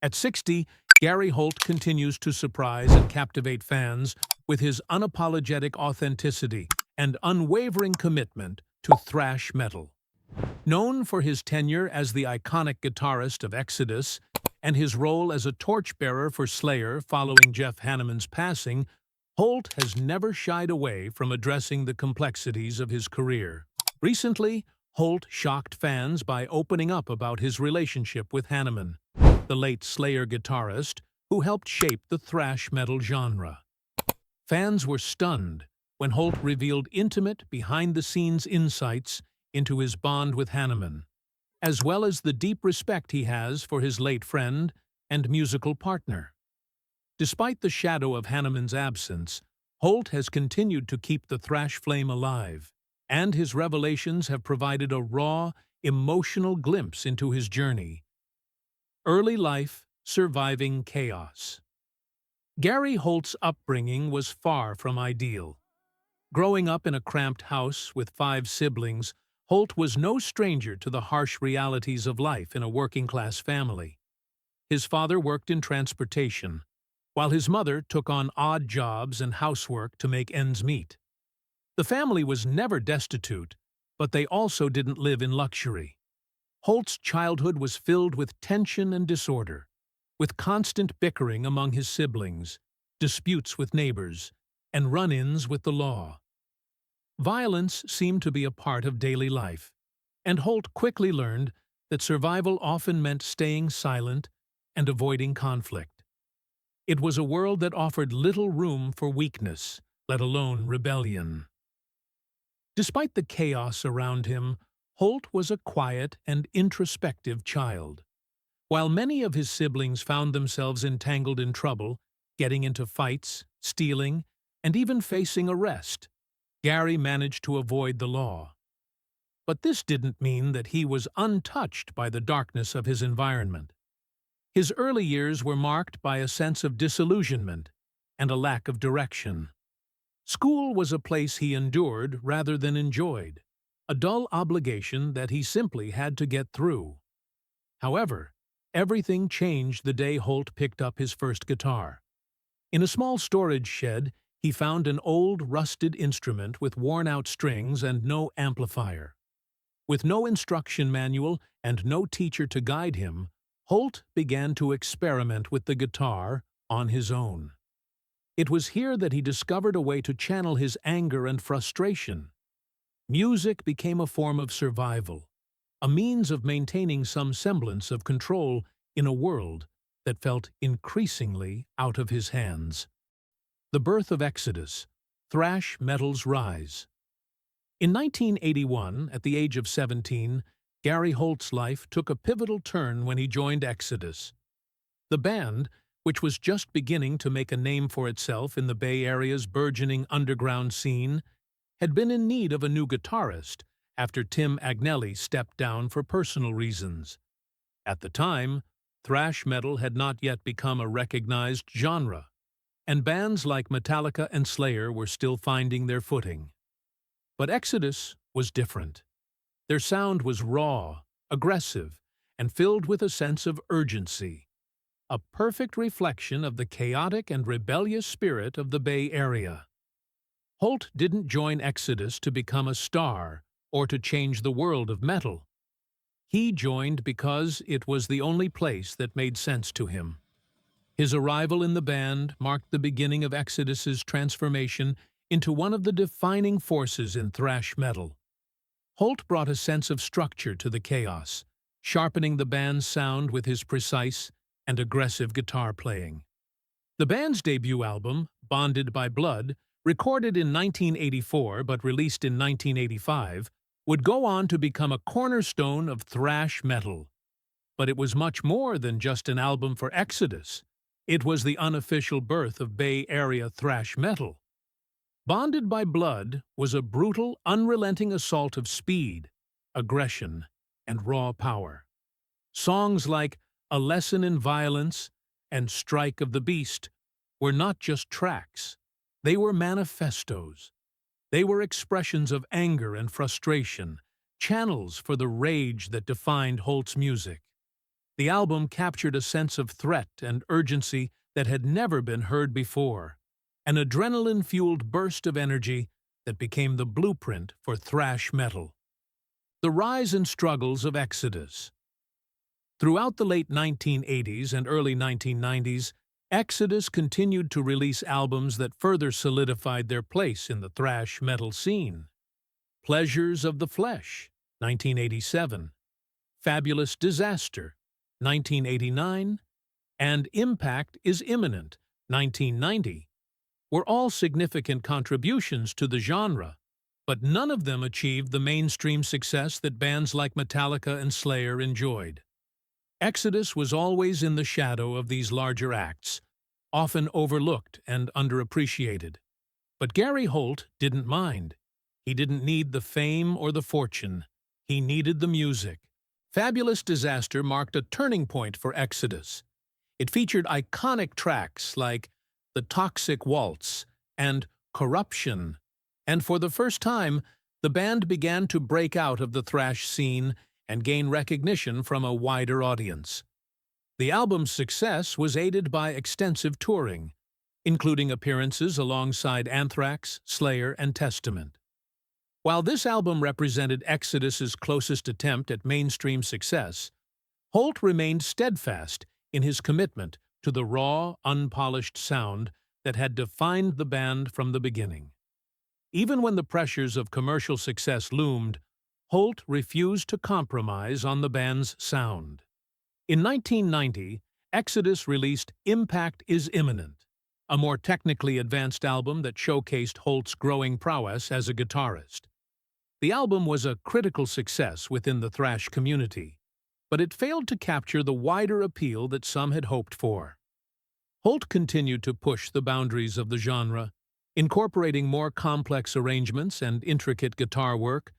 At 60, Gary Holt continues to surprise and captivate fans with his unapologetic authenticity and unwavering commitment to thrash metal. Known for his tenure as the iconic guitarist of Exodus and his role as a torchbearer for Slayer following Jeff Hanneman's passing, Holt has never shied away from addressing the complexities of his career. Recently, Holt shocked fans by opening up about his relationship with Hanneman, the late Slayer guitarist who helped shape the thrash metal genre. Fans were stunned when Holt revealed intimate, behind-the-scenes insights into his bond with Hanneman, as well as the deep respect he has for his late friend and musical partner. Despite the shadow of Hanneman's absence, Holt has continued to keep the thrash flame alive, and his revelations have provided a raw, emotional glimpse into his journey. Early life, surviving chaos. Gary Holt's upbringing was far from ideal. Growing up in a cramped house with 5 siblings, Holt was no stranger to the harsh realities of life in a working-class family. His father worked in transportation, while his mother took on odd jobs and housework to make ends meet. The family was never destitute, but they also didn't live in luxury. Holt's childhood was filled with tension and disorder, with constant bickering among his siblings, disputes with neighbors, and run-ins with the law. Violence seemed to be a part of daily life, and Holt quickly learned that survival often meant staying silent and avoiding conflict. It was a world that offered little room for weakness, let alone rebellion. Despite the chaos around him, Holt was a quiet and introspective child. While many of his siblings found themselves entangled in trouble, getting into fights, stealing, and even facing arrest, Gary managed to avoid the law. But this didn't mean that he was untouched by the darkness of his environment. His early years were marked by a sense of disillusionment and a lack of direction. School was a place he endured rather than enjoyed, a dull obligation that he simply had to get through. However, everything changed the day Holt picked up his first guitar. In a small storage shed, he found an old, rusted instrument with worn-out strings and no amplifier. With no instruction manual and no teacher to guide him, Holt began to experiment with the guitar on his own. It was here that he discovered a way to channel his anger and frustration. Music became a form of survival, a means of maintaining some semblance of control in a world that felt increasingly out of his hands. The birth of Exodus, thrash metal's rise. In 1981, at the age of 17, Gary Holt's life took a pivotal turn when he joined Exodus. The band, which was just beginning to make a name for itself in the Bay Area's burgeoning underground scene, had been in need of a new guitarist after Tim Agnelli stepped down for personal reasons. At the time, thrash metal had not yet become a recognized genre, and bands like Metallica and Slayer were still finding their footing. But Exodus was different. Their sound was raw, aggressive, and filled with a sense of urgency, a perfect reflection of the chaotic and rebellious spirit of the Bay Area. Holt didn't join Exodus to become a star or to change the world of metal. He joined because it was the only place that made sense to him. His arrival in the band marked the beginning of Exodus's transformation into one of the defining forces in thrash metal. Holt brought a sense of structure to the chaos, sharpening the band's sound with his precise and aggressive guitar playing. The band's debut album, Bonded by Blood, recorded in 1984 but released in 1985, would go on to become a cornerstone of thrash metal. But it was much more than just an album for Exodus. It was the unofficial birth of Bay Area thrash metal. Bonded by Blood was a brutal, unrelenting assault of speed, aggression, and raw power. Songs like A Lesson in Violence and Strike of the Beast were not just tracks. They were manifestos. They were expressions of anger and frustration, channels for the rage that defined Holt's music. The album captured a sense of threat and urgency that had never been heard before, an adrenaline-fueled burst of energy that became the blueprint for thrash metal. The rise and struggles of Exodus. Throughout the late 1980s and early 1990s, Exodus continued to release albums that further solidified their place in the thrash metal scene. Pleasures of the Flesh, 1987, Fabulous Disaster, 1989, and Impact is Imminent, 1990, were all significant contributions to the genre, but none of them achieved the mainstream success that bands like Metallica and Slayer enjoyed. Exodus was always in the shadow of these larger acts, often overlooked and underappreciated. But Gary Holt didn't mind. He didn't need the fame or the fortune. He needed the music. Fabulous Disaster marked a turning point for Exodus. It featured iconic tracks like The Toxic Waltz and Corruption, and for the first time, the band began to break out of the thrash scene and gain recognition from a wider audience. The album's success was aided by extensive touring, including appearances alongside Anthrax, Slayer, and Testament. While this album represented Exodus's closest attempt at mainstream success, Holt remained steadfast in his commitment to the raw, unpolished sound that had defined the band from the beginning. Even when the pressures of commercial success loomed, Holt refused to compromise on the band's sound. In 1990, Exodus released Impact is Imminent, a more technically advanced album that showcased Holt's growing prowess as a guitarist. The album was a critical success within the thrash community, but it failed to capture the wider appeal that some had hoped for. Holt continued to push the boundaries of the genre, incorporating more complex arrangements and intricate guitar work,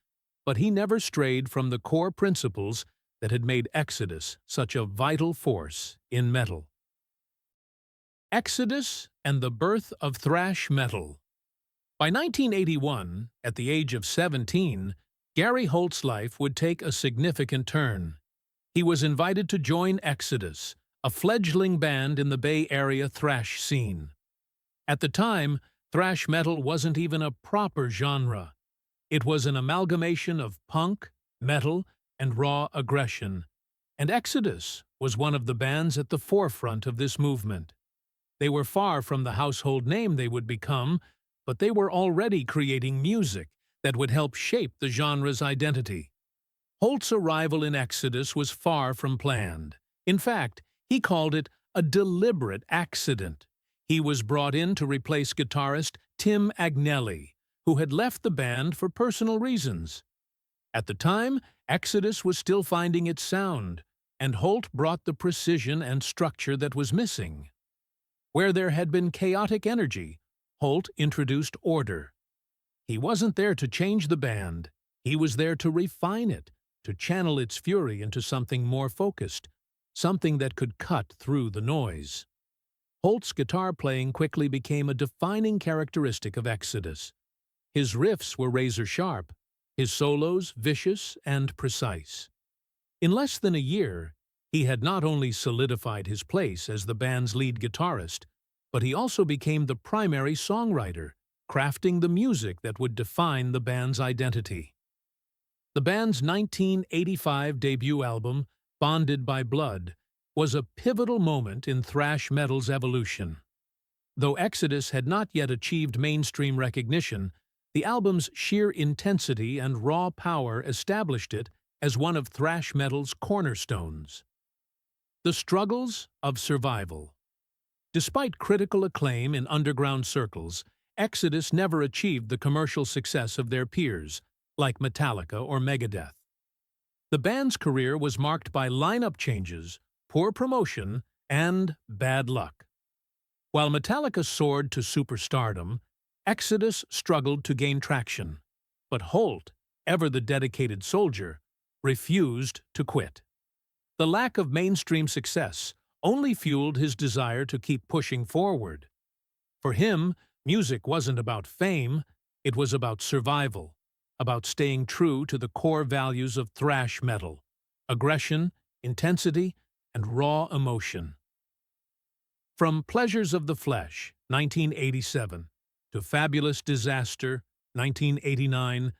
but he never strayed from the core principles that had made Exodus such a vital force in metal. Exodus and the birth of thrash metal. By 1981, at the age of 17, Gary Holt's life would take a significant turn. He was invited to join Exodus, a fledgling band in the Bay Area thrash scene. At the time, thrash metal wasn't even a proper genre. It was an amalgamation of punk, metal, and raw aggression, and Exodus was one of the bands at the forefront of this movement. They were far from the household name they would become, but they were already creating music that would help shape the genre's identity. Holt's arrival in Exodus was far from planned. In fact, he called it a deliberate accident. He was brought in to replace guitarist Tim Agnelli, who had left the band for personal reasons. At the time, Exodus was still finding its sound, and Holt brought the precision and structure that was missing. Where there had been chaotic energy, Holt introduced order. He wasn't there to change the band. He was there to refine it, to channel its fury into something more focused, something that could cut through the noise. Holt's guitar playing quickly became a defining characteristic of Exodus. His riffs were razor-sharp, his solos vicious and precise. In less than a year, he had not only solidified his place as the band's lead guitarist, but he also became the primary songwriter, crafting the music that would define the band's identity. The band's 1985 debut album, Bonded by Blood, was a pivotal moment in thrash metal's evolution. Though Exodus had not yet achieved mainstream recognition, the album's sheer intensity and raw power established it as one of thrash metal's cornerstones. The struggles of survival. Despite critical acclaim in underground circles, Exodus never achieved the commercial success of their peers, like Metallica or Megadeth. The band's career was marked by lineup changes, poor promotion, and bad luck. While Metallica soared to superstardom, Exodus struggled to gain traction, but Holt, ever the dedicated soldier, refused to quit. The lack of mainstream success only fueled his desire to keep pushing forward. For him, music wasn't about fame, it was about survival, about staying true to the core values of thrash metal: aggression, intensity, and raw emotion. From Pleasures of the Flesh, 1987, to Fabulous Disaster, 1989,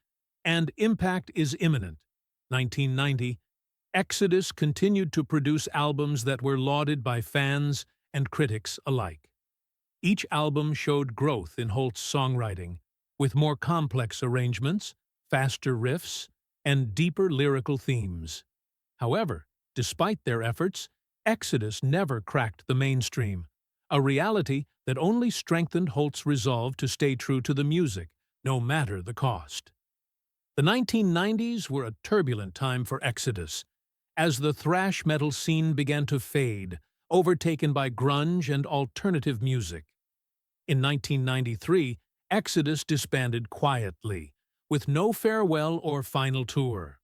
and Impact is Imminent, 1990, Exodus continued to produce albums that were lauded by fans and critics alike. Each album showed growth in Holt's songwriting, with more complex arrangements, faster riffs, and deeper lyrical themes. However, despite their efforts, Exodus never cracked the mainstream, a reality that only strengthened Holt's resolve to stay true to the music, no matter the cost. The 1990s were a turbulent time for Exodus, as the thrash metal scene began to fade, overtaken by grunge and alternative music. In 1993, Exodus disbanded quietly, with no farewell or final tour.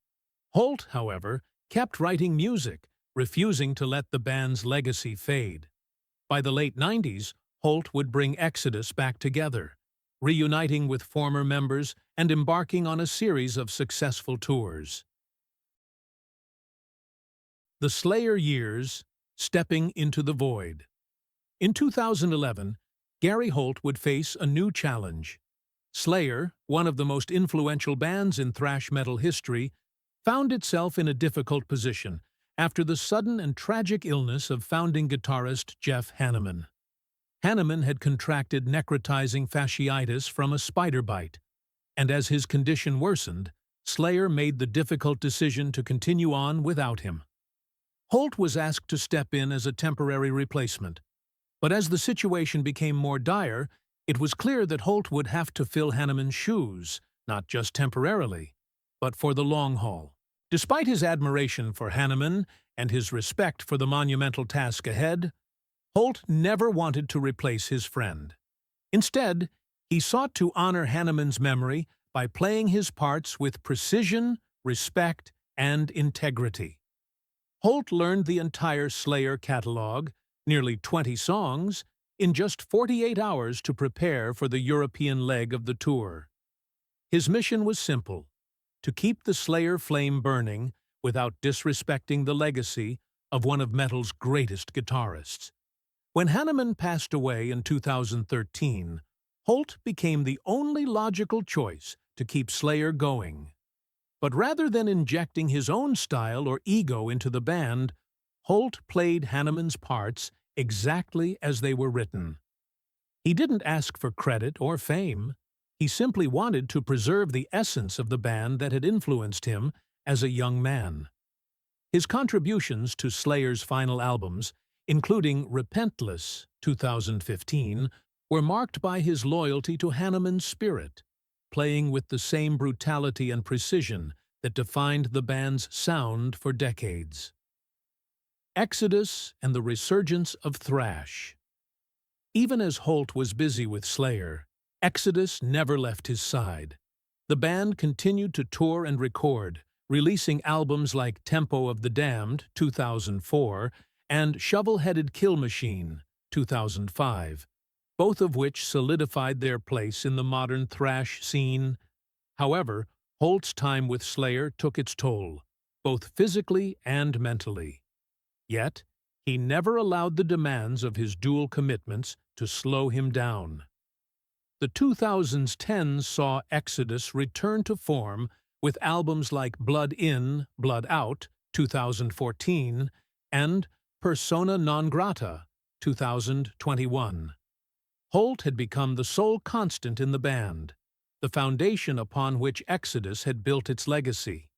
Holt, however, kept writing music, refusing to let the band's legacy fade. By the late 90s, Holt would bring Exodus back together, reuniting with former members and embarking on a series of successful tours. The Slayer years, stepping into the void. In 2011, Gary Holt would face a new challenge. Slayer, one of the most influential bands in thrash metal history, found itself in a difficult position after the sudden and tragic illness of founding guitarist Jeff Hanneman. Hanneman had contracted necrotizing fasciitis from a spider bite, and as his condition worsened, Slayer made the difficult decision to continue on without him. Holt was asked to step in as a temporary replacement, but as the situation became more dire, it was clear that Holt would have to fill Hanneman's shoes, not just temporarily, but for the long haul. Despite his admiration for Hanneman and his respect for the monumental task ahead, Holt never wanted to replace his friend. Instead, he sought to honor Hanneman's memory by playing his parts with precision, respect, and integrity. Holt learned the entire Slayer catalog, nearly 20 songs, in just 48 hours to prepare for the European leg of the tour. His mission was simple: to keep the Slayer flame burning without disrespecting the legacy of one of metal's greatest guitarists. When Hanneman passed away in 2013, Holt became the only logical choice to keep Slayer going. But rather than injecting his own style or ego into the band, Holt played Hanneman's parts exactly as they were written. He didn't ask for credit or fame. He simply wanted to preserve the essence of the band that had influenced him as a young man. His contributions to Slayer's final albums, including Repentless, 2015, were marked by his loyalty to Hanneman's spirit, playing with the same brutality and precision that defined the band's sound for decades. Exodus and the resurgence of thrash. Even as Holt was busy with Slayer, Exodus never left his side. The band continued to tour and record, releasing albums like Tempo of the Damned, 2004, and Shovel-Headed Kill Machine, 2005, both of which solidified their place in the modern thrash scene. However, Holt's time with Slayer took its toll, both physically and mentally. Yet, he never allowed the demands of his dual commitments to slow him down. The 2010s saw Exodus return to form with albums like Blood In, Blood Out, 2014, and Persona Non Grata, 2021. Holt had become the sole constant in the band, the foundation upon which Exodus had built its legacy.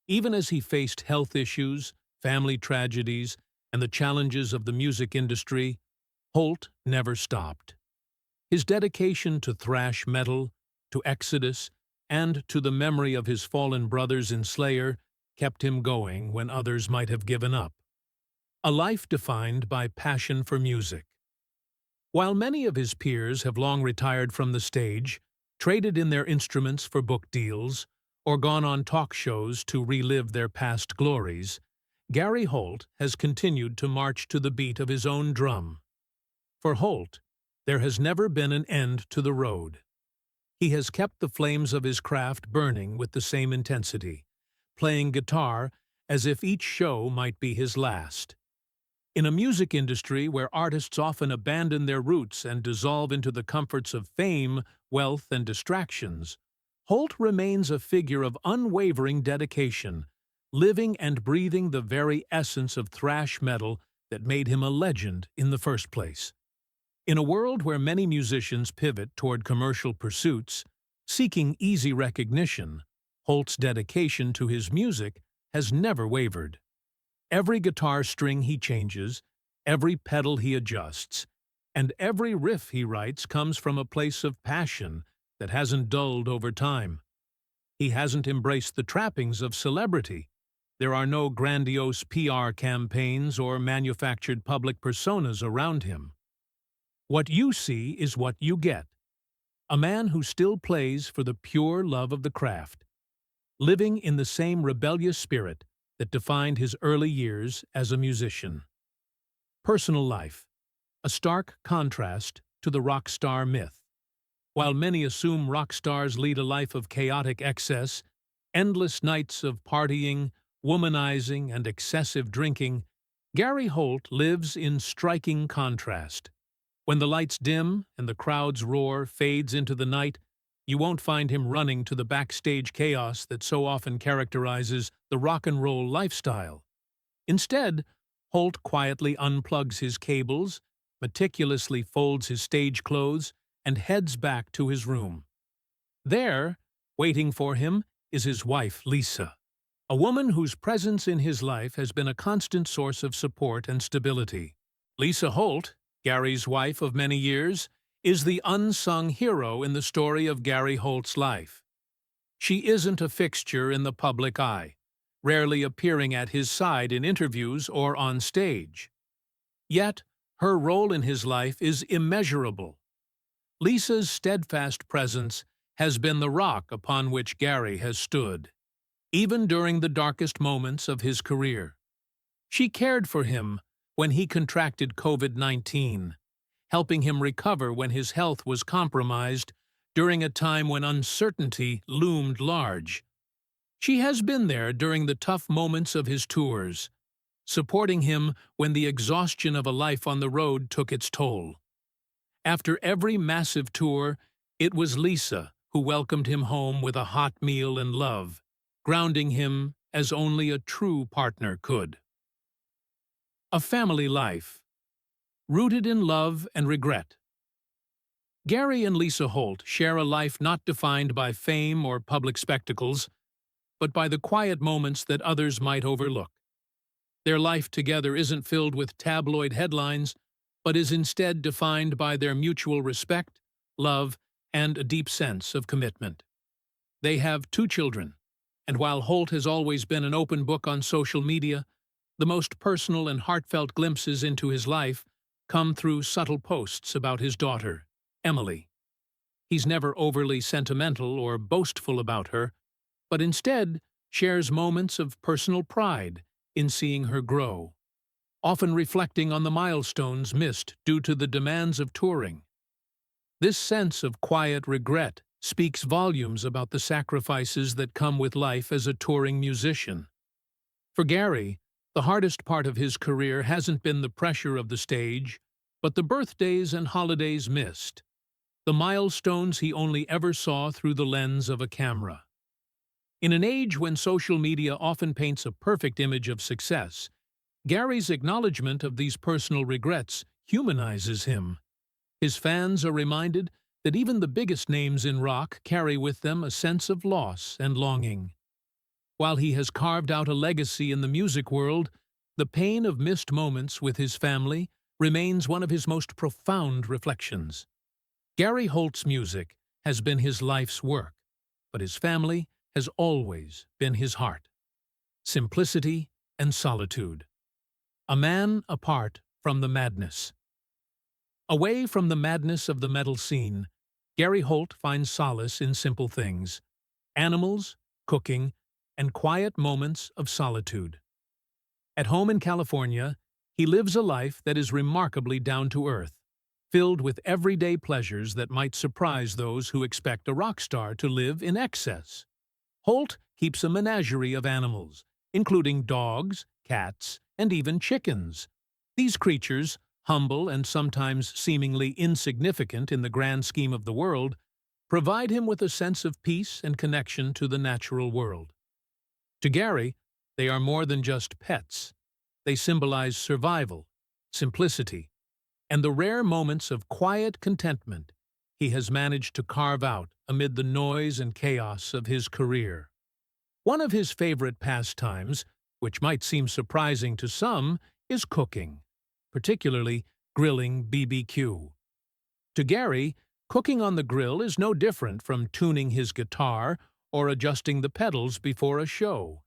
Even as he faced health issues, family tragedies, and the challenges of the music industry, Holt never stopped. His dedication to thrash metal, to Exodus, and to the memory of his fallen brothers in Slayer kept him going when others might have given up. A life defined by passion for music. While many of his peers have long retired from the stage, traded in their instruments for book deals, or gone on talk shows to relive their past glories, Gary Holt has continued to march to the beat of his own drum. For Holt, there has never been an end to the road. He has kept the flames of his craft burning with the same intensity, playing guitar as if each show might be his last. In a music industry where artists often abandon their roots and dissolve into the comforts of fame, wealth, and distractions, Holt remains a figure of unwavering dedication, living and breathing the very essence of thrash metal that made him a legend in the first place. In a world where many musicians pivot toward commercial pursuits, seeking easy recognition, Holt's dedication to his music has never wavered. Every guitar string he changes, every pedal he adjusts, and every riff he writes comes from a place of passion that hasn't dulled over time. He hasn't embraced the trappings of celebrity. There are no grandiose PR campaigns or manufactured public personas around him. What you see is what you get. A man who still plays for the pure love of the craft, living in the same rebellious spirit that defined his early years as a musician. Personal life, a stark contrast to the rock star myth. While many assume rock stars lead a life of chaotic excess, endless nights of partying, womanizing, and excessive drinking, Gary Holt lives in striking contrast. When the lights dim and the crowd's roar fades into the night, you won't find him running to the backstage chaos that so often characterizes the rock and roll lifestyle. Instead, Holt quietly unplugs his cables, meticulously folds his stage clothes, and heads back to his room. There, waiting for him, is his wife, Lisa, a woman whose presence in his life has been a constant source of support and stability. Lisa Holt, Gary's wife of many years, is the unsung hero in the story of Gary Holt's life. She isn't a fixture in the public eye, rarely appearing at his side in interviews or on stage. Yet, her role in his life is immeasurable. Lisa's steadfast presence has been the rock upon which Gary has stood, even during the darkest moments of his career. She cared for him when he contracted COVID-19, helping him recover when his health was compromised during a time when uncertainty loomed large. She has been there during the tough moments of his tours, supporting him when the exhaustion of a life on the road took its toll. After every massive tour, it was Lisa who welcomed him home with a hot meal and love, grounding him as only a true partner could. A family life, rooted in love and regret. Gary and Lisa Holt share a life not defined by fame or public spectacles, but by the quiet moments that others might overlook. Their life together isn't filled with tabloid headlines, but is instead defined by their mutual respect, love, and a deep sense of commitment. They have 2 children, and while Holt has always been an open book on social media, the most personal and heartfelt glimpses into his life come through subtle posts about his daughter, Emily. He's never overly sentimental or boastful about her, but instead shares moments of personal pride in seeing her grow, often reflecting on the milestones missed due to the demands of touring. This sense of quiet regret speaks volumes about the sacrifices that come with life as a touring musician. For Gary, the hardest part of his career hasn't been the pressure of the stage, but the birthdays and holidays missed, the milestones he only ever saw through the lens of a camera. In an age when social media often paints a perfect image of success, Gary's acknowledgement of these personal regrets humanizes him. His fans are reminded that even the biggest names in rock carry with them a sense of loss and longing. While he has carved out a legacy in the music world, the pain of missed moments with his family remains one of his most profound reflections. Gary Holt's music has been his life's work, but his family has always been his heart. Simplicity and solitude. A man apart from the madness. Away from the madness of the metal scene, Gary Holt finds solace in simple things: animals, cooking, and quiet moments of solitude. At home in California, he lives a life that is remarkably down to earth, filled with everyday pleasures that might surprise those who expect a rock star to live in excess. Holt keeps a menagerie of animals, including dogs, cats, and even chickens. These creatures, humble and sometimes seemingly insignificant in the grand scheme of the world, provide him with a sense of peace and connection to the natural world. To Gary, they are more than just pets. They symbolize survival, simplicity, and the rare moments of quiet contentment he has managed to carve out amid the noise and chaos of his career. One of his favorite pastimes, which might seem surprising to some, is cooking, particularly grilling BBQ. To Gary, cooking on the grill is no different from tuning his guitar or adjusting the pedals before a show.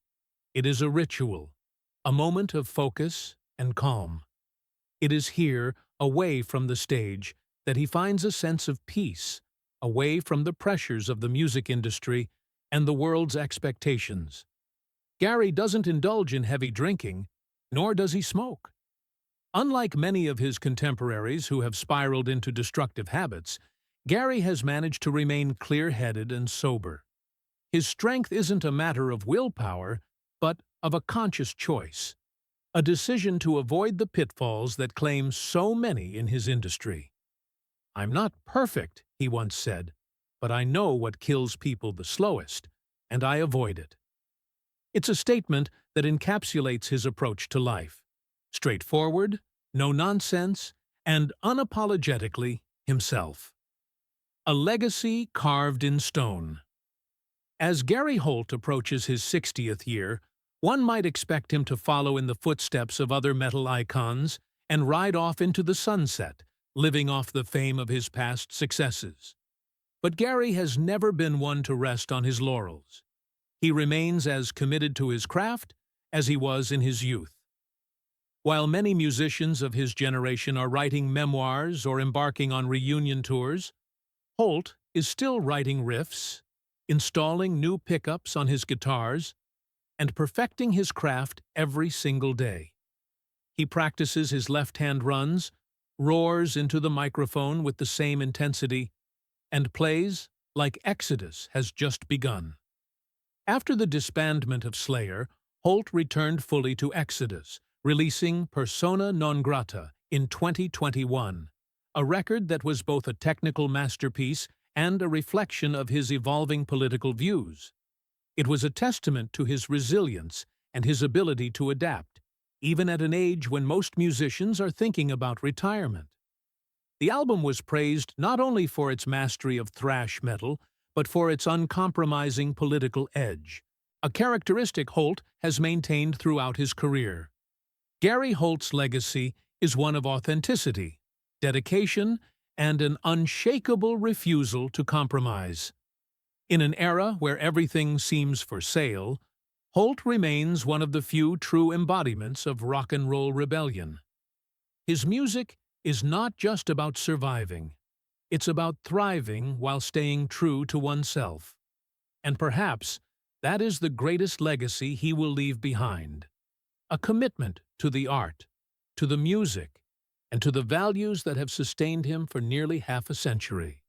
It is a ritual, a moment of focus and calm. It is here, away from the stage, that he finds a sense of peace, away from the pressures of the music industry and the world's expectations. Gary doesn't indulge in heavy drinking, nor does he smoke. Unlike many of his contemporaries who have spiraled into destructive habits, Gary has managed to remain clear-headed and sober. His strength isn't a matter of willpower, but of a conscious choice, a decision to avoid the pitfalls that claim so many in his industry. "I'm not perfect," he once said, "but I know what kills people the slowest, and I avoid it." It's a statement that encapsulates his approach to life. Straightforward, no nonsense, and unapologetically himself. A legacy carved in stone. As Gary Holt approaches his 60th year, one might expect him to follow in the footsteps of other metal icons and ride off into the sunset, living off the fame of his past successes. But Gary has never been one to rest on his laurels. He remains as committed to his craft as he was in his youth. While many musicians of his generation are writing memoirs or embarking on reunion tours, Holt is still writing riffs, installing new pickups on his guitars, and perfecting his craft every single day. He practices his left-hand runs, roars into the microphone with the same intensity, and plays like Exodus has just begun. After the disbandment of Slayer, Holt returned fully to Exodus, releasing Persona Non Grata in 2021, a record that was both a technical masterpiece and a reflection of his evolving political views. It was a testament to his resilience and his ability to adapt, even at an age when most musicians are thinking about retirement. The album was praised not only for its mastery of thrash metal, but for its uncompromising political edge, a characteristic Holt has maintained throughout his career. Gary Holt's legacy is one of authenticity, dedication, and an unshakable refusal to compromise. In an era where everything seems for sale, Holt remains one of the few true embodiments of rock and roll rebellion. His music is not just about surviving. It's about thriving while staying true to oneself. And perhaps that is the greatest legacy he will leave behind. A commitment to the art, to the music, and to the values that have sustained him for nearly half a century.